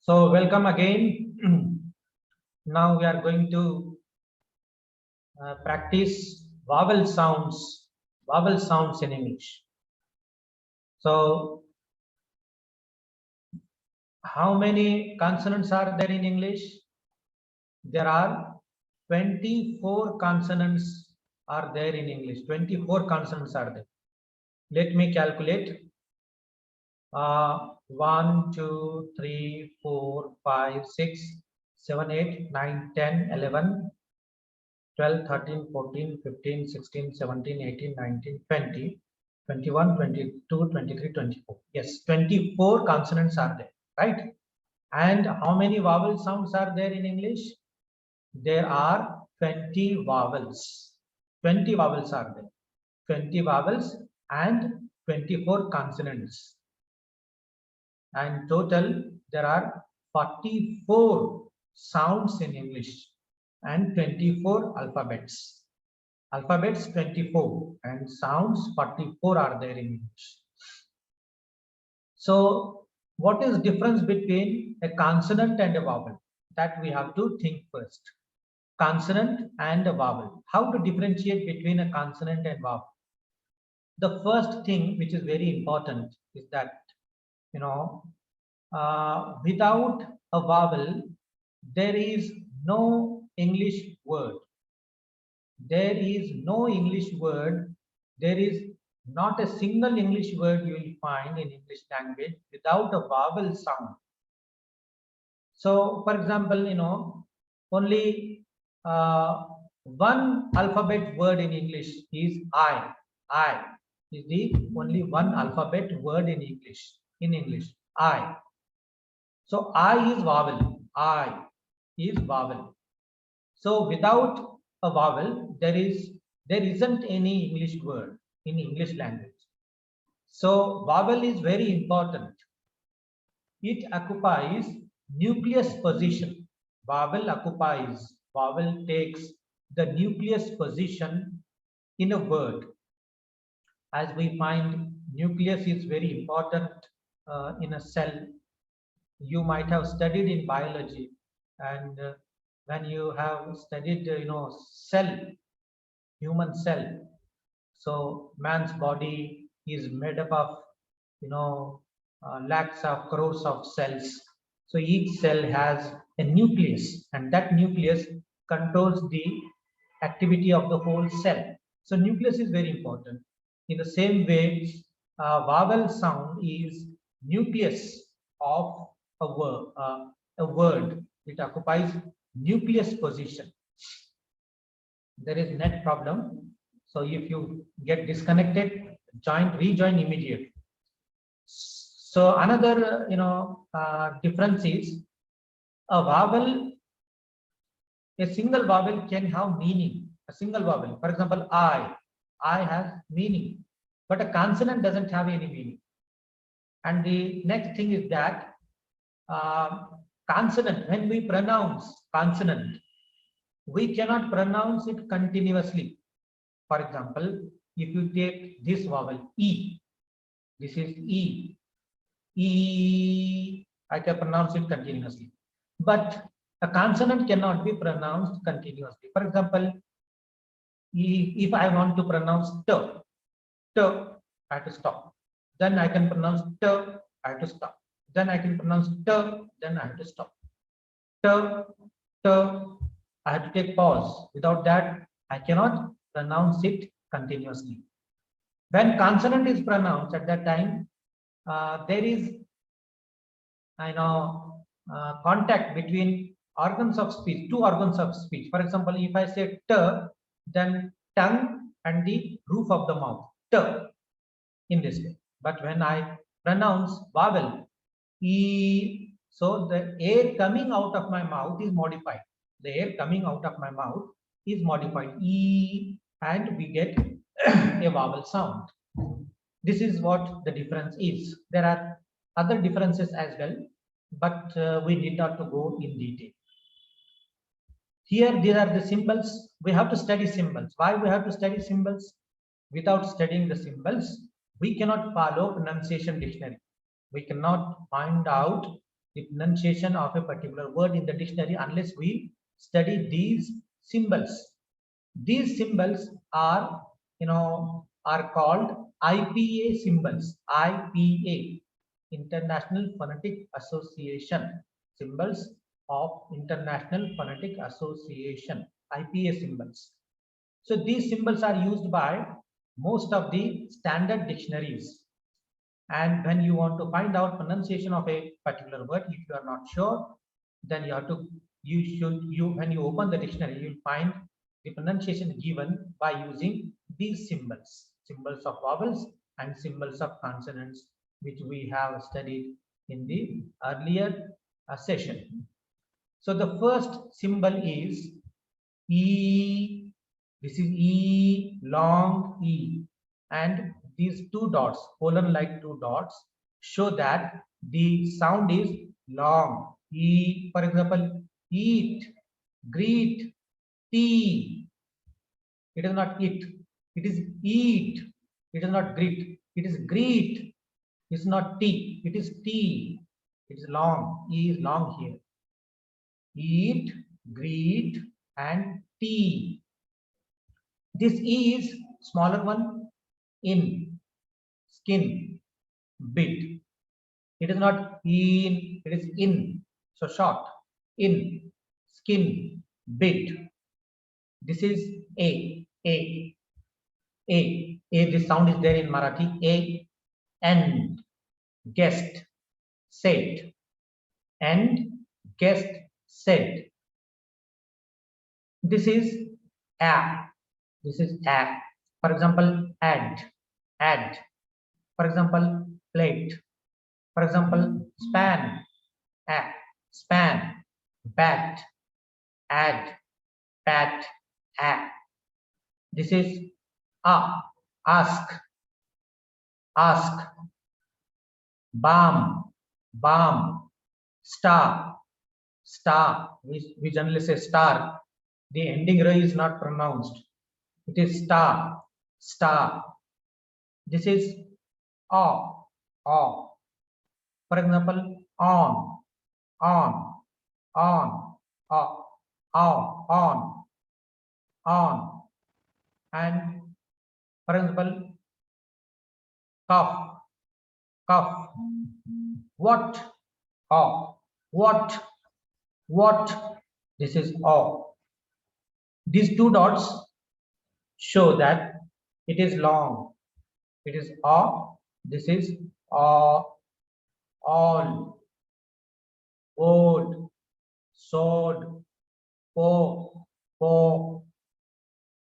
So welcome again. Now we are going to practice vowel sounds in English. So how many consonants are there in English? There are 24 consonants are there in English. 24 consonants are there. Let me calculate. 1, 2, 3, 4, 5, 6, 7, 8, 9, 10, 11, 12, 13, 14, 15, 16, 17, 18, 19, 20, 21, 22, 23, 24. Yes, 24 consonants are there, right? And how many vowel sounds are there in English? There are 20 vowels. 20 vowels are there. 20 vowels and 24 consonants. And total, there are 44 sounds in English and 24 alphabets. Alphabets 24 and sounds 44 are there in English. So what is difference between a consonant and a vowel? That we have to think first. Consonant and a vowel. How to differentiate between a consonant and vowel? The first thing which is very important is that, without a vowel, there is no English word. There is no English word. There is not a single English word you will find in English language without a vowel sound. So, for example, only one alphabet word in English is I. I is the only one alphabet word in English. I. So I is vowel. I is vowel. So without a vowel, there isn't any English word in English language. So vowel is very important. It occupies nucleus position. Vowel takes the nucleus position in a word. As we find, nucleus is very important in a cell. You might have studied in biology, and when you have studied, cell, human cell. So man's body is made up of, lakhs of crores of cells. So each cell has a nucleus, and that nucleus controls the activity of the whole cell. So nucleus is very important. In the same way, vowel sound is nucleus of a word. It occupies nucleus position. There is net problem. So if you get disconnected, rejoin immediately. So another, difference is a vowel. A single vowel can have meaning. A single vowel, for example, I has meaning, but a consonant doesn't have any meaning. And the next thing is that consonant, when we pronounce consonant, we cannot pronounce it continuously. For example, if you take this vowel E, this is E. E, I can pronounce it continuously. But a consonant cannot be pronounced continuously. For example, if I want to pronounce T, I have to stop. Then I can pronounce T, I have to stop. Then I can pronounce T, then I have to stop. T, I have to take pause. Without that, I cannot pronounce it continuously. When consonant is pronounced, at that time, there is, contact between organs of speech, two organs of speech. For example, if I say T, then tongue and the roof of the mouth, T, in this way. But when I pronounce vowel, E, so the air coming out of my mouth is modified. The air coming out of my mouth is modified, E, and we get a vowel sound. This is what the difference is. There are other differences as well, but we need not to go in detail. Here, these are the symbols. We have to study symbols. Why we have to study symbols? Without studying the symbols, we cannot follow pronunciation dictionary. We cannot find out the pronunciation of a particular word in the dictionary unless we study these symbols. These symbols are, are called IPA symbols. IPA, International Phonetic Association. Symbols of International Phonetic Association. IPA symbols. So these symbols are used by most of the standard dictionaries. And when you want to find out pronunciation of a particular word, if you are not sure, then when you open the dictionary, you'll find the pronunciation given by using these symbols, symbols of vowels and symbols of consonants, which we have studied in the earlier session. So the first symbol is E. This is E, long E, and these two dots, colon like two dots, show that the sound is long. E, for example, eat, greet, tea. It is not it. It is eat. It is not greet. It is greet. It's not tea. It is tea. It is long. E is long here. Eat, greet, and tea. This E is smaller one, in, skin, bit. It is not in, it is in, so short, in, skin, bit. This is A, A, A. A, this sound is there in Marathi. A, and, guest, said, and, guest, said. This is A. This is A. For example, add, add. For example, plate. For example, span, span, bat, add, pat, add. This is ask, ask, balm, balm, star, star. We generally say star. The ending ra is not pronounced. It is star, star. This is aw, aw. For example, on, on, on, on. And for example, cough, cough. What? What? This is all. These two dots show that it is long. It is all. This is all, old, sword,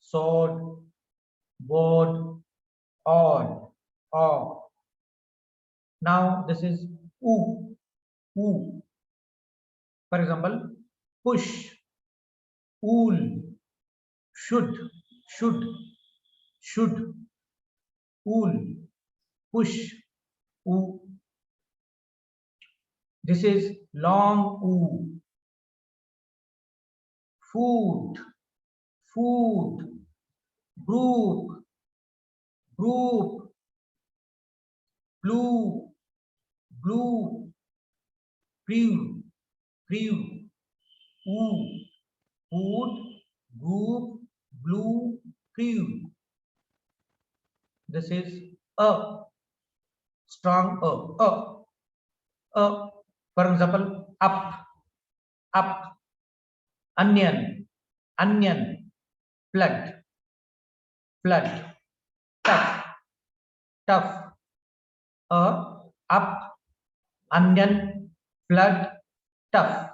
sword, board, all. Now this is oo. For example, push, wool, should, wool, push, oo. This is long oo. Food, group, blue, crew, oo, food, group, blue, crew. This is a, strong a. For example, up, onion, flood, tough, up, onion, flood, tough.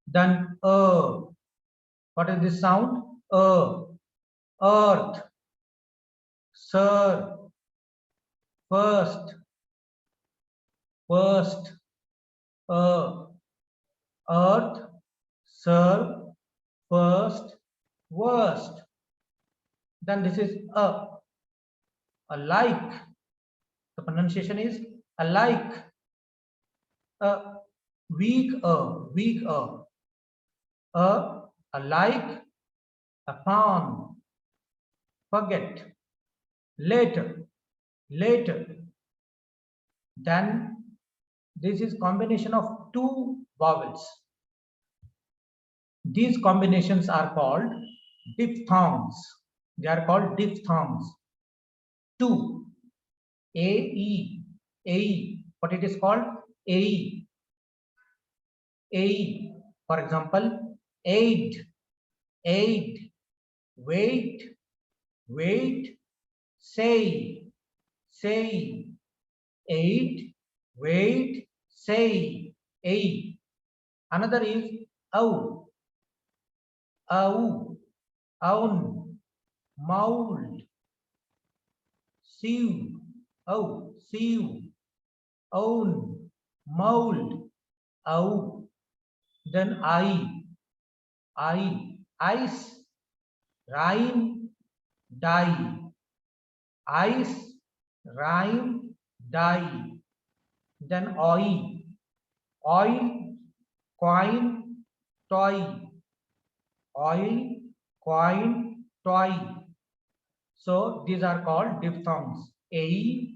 Then what is this sound? Earth, sir, first, earth, sir, first, worst. Then this is like. The pronunciation is alike. Weak, alike, upon, forget, later, then This is combination of two vowels. These combinations are called diphthongs. They are called diphthongs. Two, A-E, A-E. What it is called? A-E. A-E. For example, aid, aid, wait, wait, say, say, aid, wait, say, aid. Another is ow, ow, own, mould, sieve, ow, sieve, own, mould, ow. Then ice, rhyme, die, ice, rhyme, die. Then oil, coin, toy, oil, coin, toy. So these are called diphthongs. A,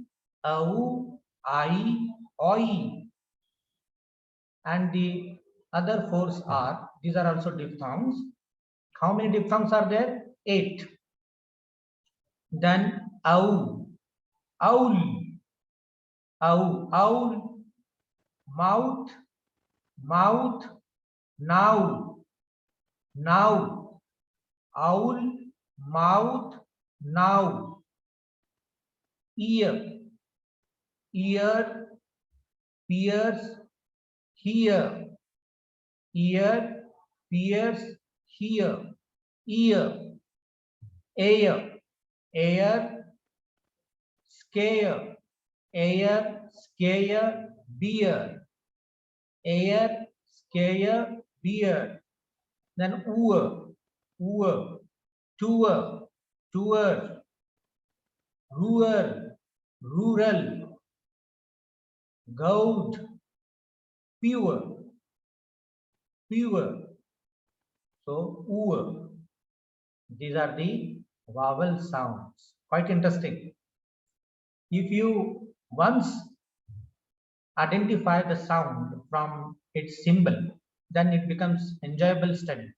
O, I, oi. And the other four are, these are also diphthongs. How many diphthongs are there? 8. Then owl, owl, owl, mouth, mouth, now, owl, mouth, now, ear, pierce, here, ear, pierce, here, ear, air, scare, beer, air, scare, beer. Then tour, rural, goat, pure. So these are the vowel sounds. Quite interesting. If you once identify the sound from its symbol, then it becomes enjoyable study.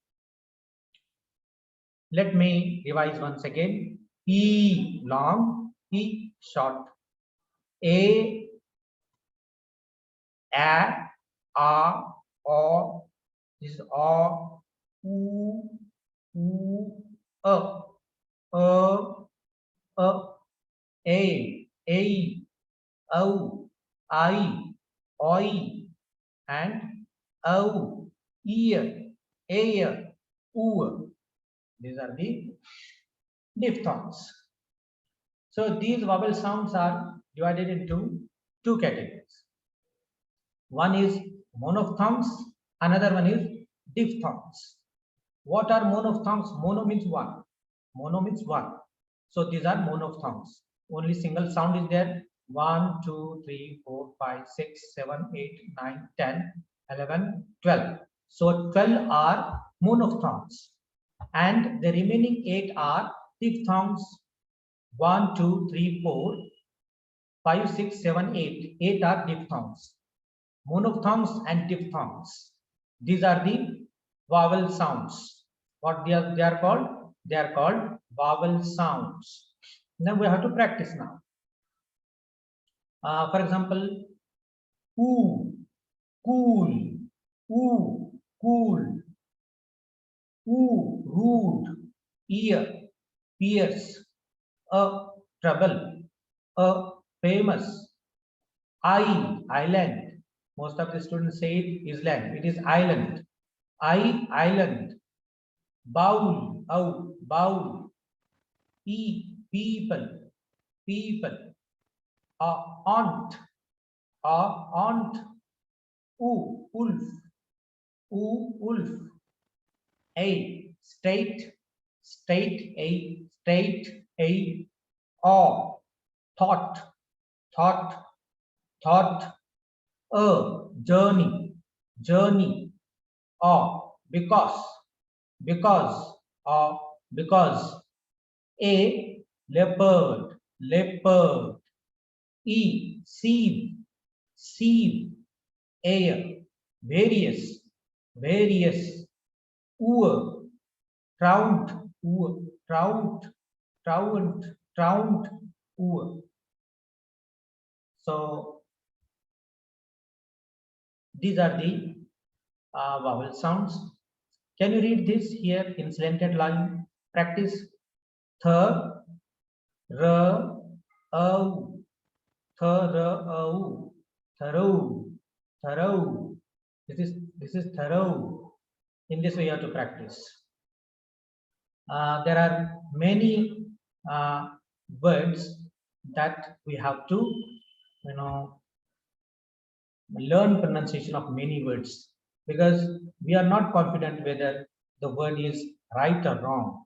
Let me revise once again. E long, E short. A, O. This is O, U, A, A, O, I, oi, and O, ear, air, oo. These are the diphthongs. So these vowel sounds are divided into two categories. One is monophthongs, another one is diphthongs. What are monophthongs? Mono means one. Mono means one. So these are monophthongs. Only single sound is there. 1, 2, 3, 4, 5, 6, 7, 8, 9, 10, 11, 12. So 12 are monophthongs. And the remaining 8 are diphthongs. 1, 2, 3, 4, 5, 6, 7, 8. 8 are diphthongs. Monophthongs and diphthongs. These are the vowel sounds. What they are called? They are called vowel sounds. Now we have to practice now. For example, oo, cool, oo, cool, oo, rude, ear, pierce, trouble, famous, island. Most of the students say it is land. It is island. Island. Bowl, bowl. People, aunt, aunt. Wolf, wolf. A, state, thought, journey, because, a, leopard, E, sieve, air, various, various, oor, trount, oor, trount, trount, trount, oor. So these are the vowel sounds. Can you read this here in slanted line? Practice. Th, r, o, th, r, o, thorough, thorough. This is thorough. In this way, you have to practice. There are many words that we have to, learn pronunciation of many words, because we are not confident whether the word is right or wrong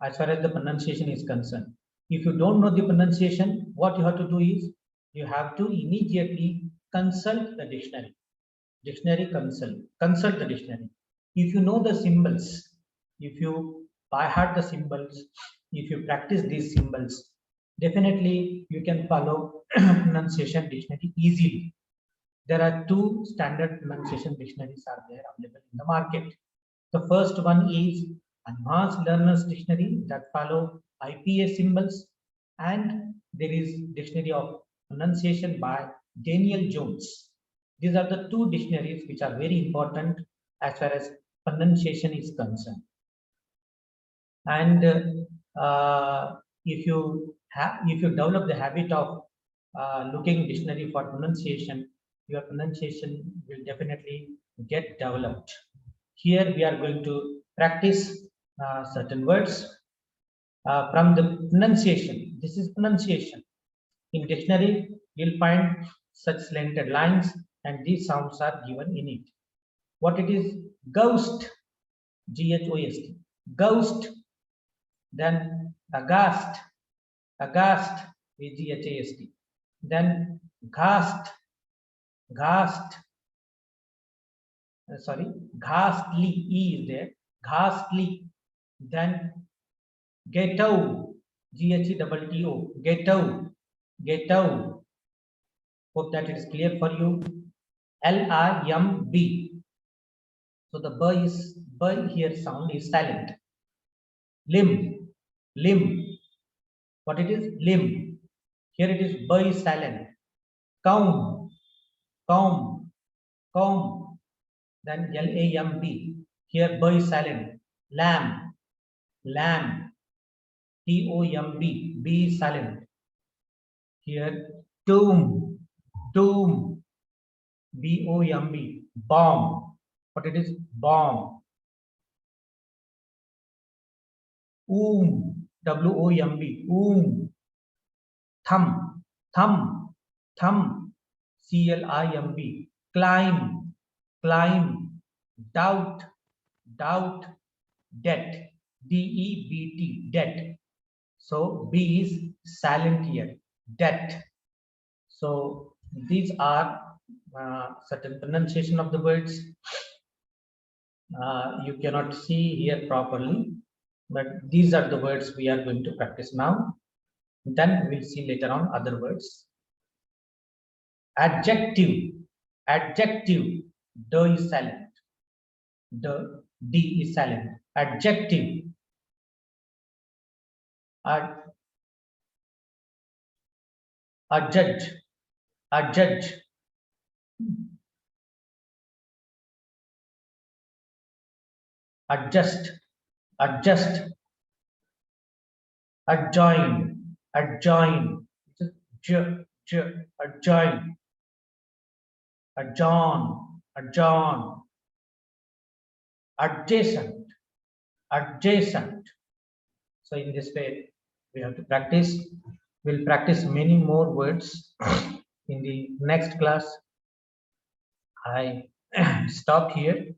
as far as the pronunciation is concerned. If you don't know the pronunciation, what you have to do is you have to immediately consult the dictionary. Consult the dictionary. If you know the symbols, if you by heart the symbols, if you practice these symbols, definitely you can follow pronunciation dictionary easily. There are two standard pronunciation dictionaries are there available in the market. The first one is Advanced Learners Dictionary that follow IPA symbols, and there is Dictionary of Pronunciation by Daniel Jones. These are the two dictionaries which are very important as far as pronunciation is concerned. And if you develop the habit of looking dictionary for pronunciation, your pronunciation will definitely get developed. Here we are going to practice certain words from the pronunciation. This is pronunciation. In dictionary, you'll find such slanted lines, and these sounds are given in it. What it is? Ghost, G-H-O-S-T, ghost. Then aghast, aghast, A-G-H-A-S-T. Then ghast, ghast. Sorry, ghastly, E is there, ghastly. Then ghetto, G-H-E-T-T-O, ghetto, ghetto. Hope that it is clear for you. L-I-M-B. So the B here sound is silent. Limb, limb. What it is? Limb. Here it is B is silent. Comb, comb, comb. Then L-A-M-B. Here B is silent. Lamb, lamb. T-O-M-B. B is silent. Here tomb, tomb. B-O-M-B. Bomb. What it is? Bomb. W-O-M-B. Thumb, thumb, thumb. C-L-I-M-B. Climb, climb. Doubt, doubt. Debt, D-E-B-T, debt. So B is silent here, debt. So these are certain pronunciation of the words. You cannot see here properly, but these are the words we are going to practice now. Then we'll see later on other words. Adjective, adjective. D is silent. D is silent. Adjective. Adjudge, adjudge. Adjust, adjust. Adjoin, adjoin. Adjoin. Adjourn, adjourn. Adjacent, adjacent. So in this way we have to practice. We'll practice many more words in the next class. I stop here.